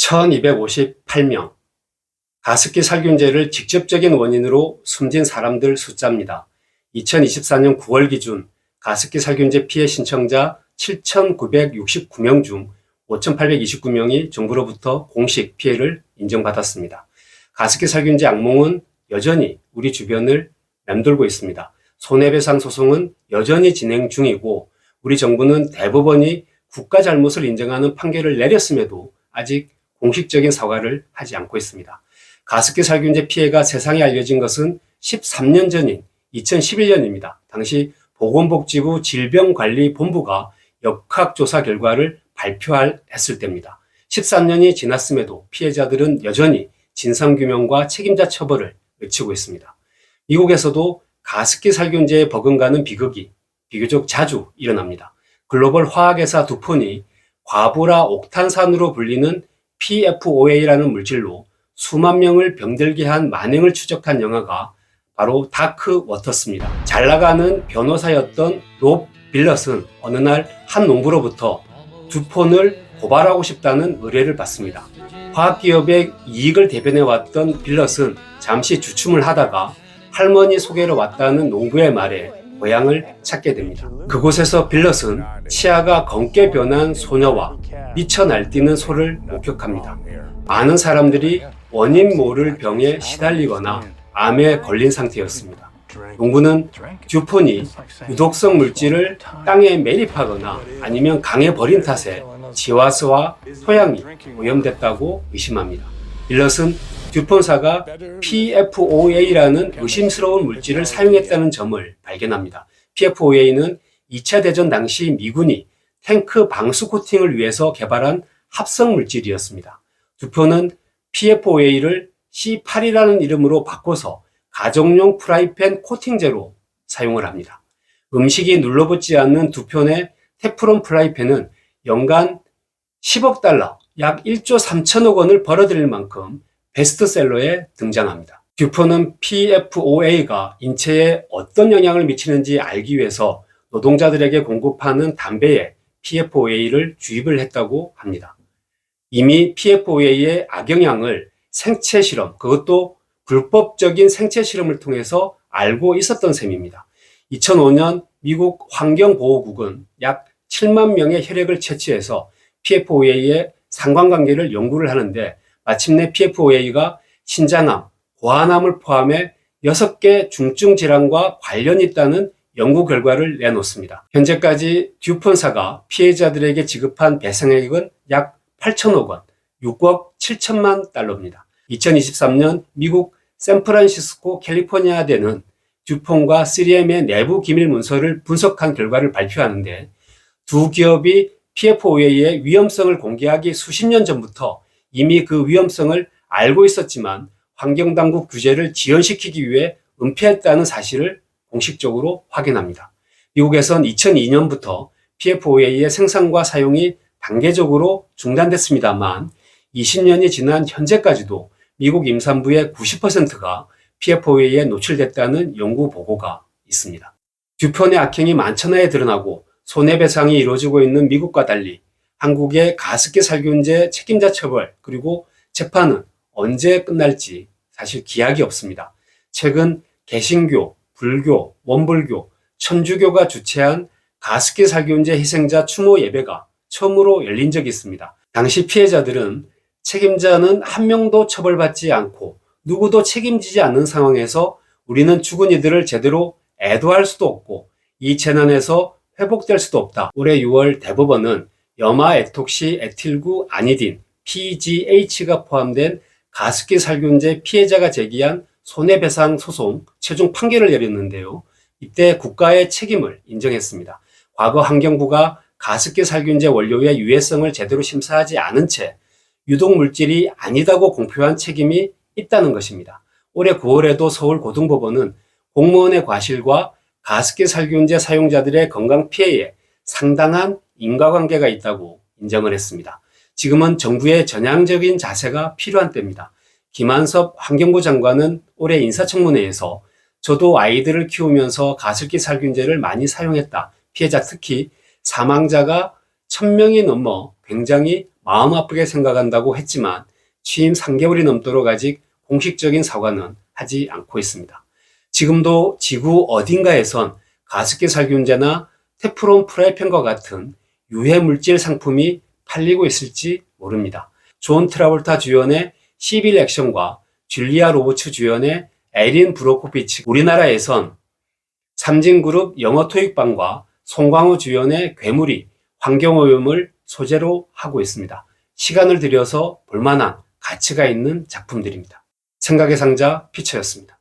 1258명. 가습기 살균제를 직접적인 원인으로 숨진 사람들 숫자입니다. 2024년 9월 기준 가습기 살균제 피해 신청자 7,969명 중 5,829명이 정부로부터 공식 피해를 인정받았습니다. 가습기 살균제 악몽은 여전히 우리 주변을 맴돌고 있습니다. 손해배상 소송은 여전히 진행 중이고 우리 정부는 대법원이 국가 잘못을 인정하는 판결을 내렸음에도 아직 공식적인 사과를 하지 않고 있습니다. 가습기 살균제 피해가 세상에 알려진 것은 13년 전인 2011년입니다. 당시 보건복지부 질병관리본부가 역학조사 결과를 발표했을 때입니다. 13년이 지났음에도 피해자들은 여전히 진상규명과 책임자 처벌을 외치고 있습니다. 미국에서도 가습기 살균제에 버금가는 비극이 비교적 자주 일어납니다. 글로벌 화학회사 두폰이 과부라 옥탄산으로 불리는 PFOA라는 물질로 수만 명을 병들게 한 만행을 추적한 영화가 바로 다크 워터스입니다. 잘 나가는 변호사였던 롭 빌럿은 어느 날 한 농부로부터 두폰을 고발하고 싶다는 의뢰를 받습니다. 화학기업의 이익을 대변해왔던 빌럿은 잠시 주춤을 하다가 할머니 소개로 왔다는 농부의 말에 고향을 찾게 됩니다. 그곳에서 빌럿은 치아가 검게 변한 소녀와 미쳐 날뛰는 소를 목격합니다. 많은 사람들이 원인 모를 병에 시달리거나 암에 걸린 상태였습니다. 농부는 듀폰이 유독성 물질을 땅에 매립하거나 아니면 강에 버린 탓에 지하수와 토양이 오염됐다고 의심합니다. 빌럿은 듀폰사가 PFOA라는 의심스러운 물질을 사용했다는 점을 발견합니다. PFOA는 2차 대전 당시 미군이 탱크 방수 코팅을 위해서 개발한 합성 물질이었습니다. 듀폰은 PFOA를 C8이라는 이름으로 바꿔서 가정용 프라이팬 코팅제로 사용을 합니다. 음식이 눌러붙지 않는 두편의 테프론 프라이팬은 연간 10억 달러, 약 1조 3천억 원을 벌어들일 만큼 베스트셀러에 등장합니다. 듀폰은 PFOA가 인체에 어떤 영향을 미치는지 알기 위해서 노동자들에게 공급하는 담배에 PFOA를 주입을 했다고 합니다. 이미 PFOA의 악영향을 생체 실험, 그것도 불법적인 생체 실험을 통해서 알고 있었던 셈입니다. 2005년 미국 환경보호국은 약 7만 명의 혈액을 채취해서 PFOA의 상관관계를 연구를 하는데 마침내 PFOA가 신장암, 고환암을 포함해 6개 중증 질환과 관련이 있다는 연구 결과를 내놓습니다. 현재까지 듀폰사가 피해자들에게 지급한 배상액은 약 8천억 원, 6억 7천만 달러입니다. 2023년 미국 샌프란시스코 캘리포니아대는 듀폰과 3M의 내부 기밀 문서를 분석한 결과를 발표하는데 두 기업이 PFOA의 위험성을 공개하기 수십 년 전부터 이미 그 위험성을 알고 있었지만 환경당국 규제를 지연시키기 위해 은폐했다는 사실을 공식적으로 확인합니다. 미국에선 2002년부터 PFOA의 생산과 사용이 단계적으로 중단됐습니다만 20년이 지난 현재까지도 미국 임산부의 90%가 PFOA에 노출됐다는 연구 보고가 있습니다. 듀폰의 악행이 만천하에 드러나고 손해배상이 이루어지고 있는 미국과 달리 한국의 가습기 살균제 책임자 처벌 그리고 재판은 언제 끝날지 사실 기약이 없습니다. 최근 개신교, 불교, 원불교, 천주교가 주최한 가습기 살균제 희생자 추모 예배가 처음으로 열린 적이 있습니다. 당시 피해자들은 책임자는 한 명도 처벌받지 않고 누구도 책임지지 않는 상황에서 우리는 죽은 이들을 제대로 애도할 수도 없고 이 재난에서 회복될 수도 없다. 올해 6월 대법원은 염화에톡시 에틸구 아니딘 PGH가 포함된 가습기 살균제 피해자가 제기한 손해배상 소송 최종 판결을 내렸는데요. 이때 국가의 책임을 인정했습니다. 과거 환경부가 가습기 살균제 원료의 유해성을 제대로 심사하지 않은 채 유독물질이 아니다고 공표한 책임이 있다는 것입니다. 올해 9월에도 서울고등법원은 공무원의 과실과 가습기 살균제 사용자들의 건강 피해에 상당한 인과관계가 있다고 인정을 했습니다. 지금은 정부의 전향적인 자세가 필요한 때입니다. 김한섭 환경부 장관은 올해 인사청문회에서 저도 아이들을 키우면서 가습기 살균제를 많이 사용했다. 피해자 특히 사망자가 1000명이 넘어 굉장히 마음 아프게 생각한다고 했지만 취임 3개월이 넘도록 아직 공식적인 사과는 하지 않고 있습니다. 지금도 지구 어딘가에선 가습기 살균제나 테프론 프라이팬과 같은 유해 물질 상품이 팔리고 있을지 모릅니다. 존 트라볼타 주연의 11 액션과 줄리아 로버츠 주연의 에린 브로코비치, 우리나라에선 삼진그룹 영어 토익반과 송광호 주연의 괴물이 환경오염을 소재로 하고 있습니다. 시간을 들여서 볼만한 가치가 있는 작품들입니다. 생각의 상자 피처였습니다.